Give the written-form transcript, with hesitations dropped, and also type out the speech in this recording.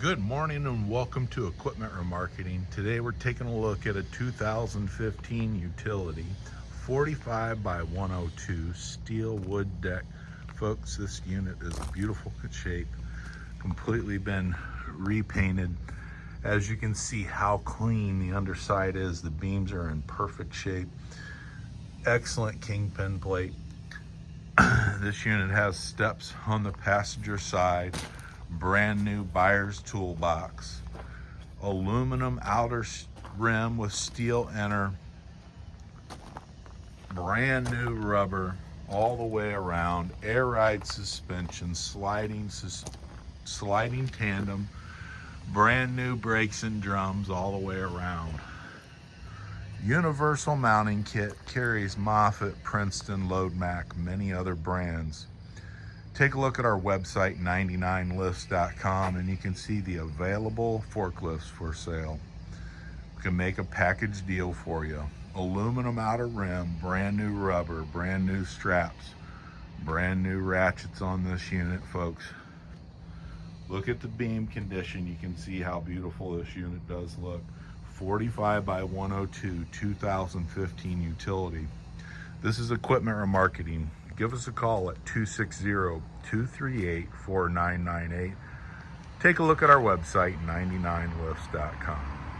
Good morning and welcome to Equipment Remarketing. Today we're taking a look at a 2015 utility 45 by 102 steel wood deck. Folks, this unit is in beautiful shape, completely been repainted. As you can see how clean the underside is, the beams are in perfect shape. Excellent kingpin plate. This unit has steps on the passenger side. Brand new buyer's toolbox, aluminum outer rim with steel inner, brand new rubber all the way around, air ride suspension, sliding tandem, brand new brakes and drums all the way around. Universal mounting kit, carries Moffett, Princeton, Loadmac, many other brands. Take a look at our website, 99lifts.com, and you can see the available forklifts for sale. We can make a package deal for you. Aluminum outer rim, brand new rubber, brand new straps, brand new ratchets on this unit, folks. Look at the beam condition. You can see how beautiful this unit does look. 45 by 102, 2015 utility. This is Equipment Remarketing. Give us a call at 260-238-4998. Take a look at our website, 99lifts.com.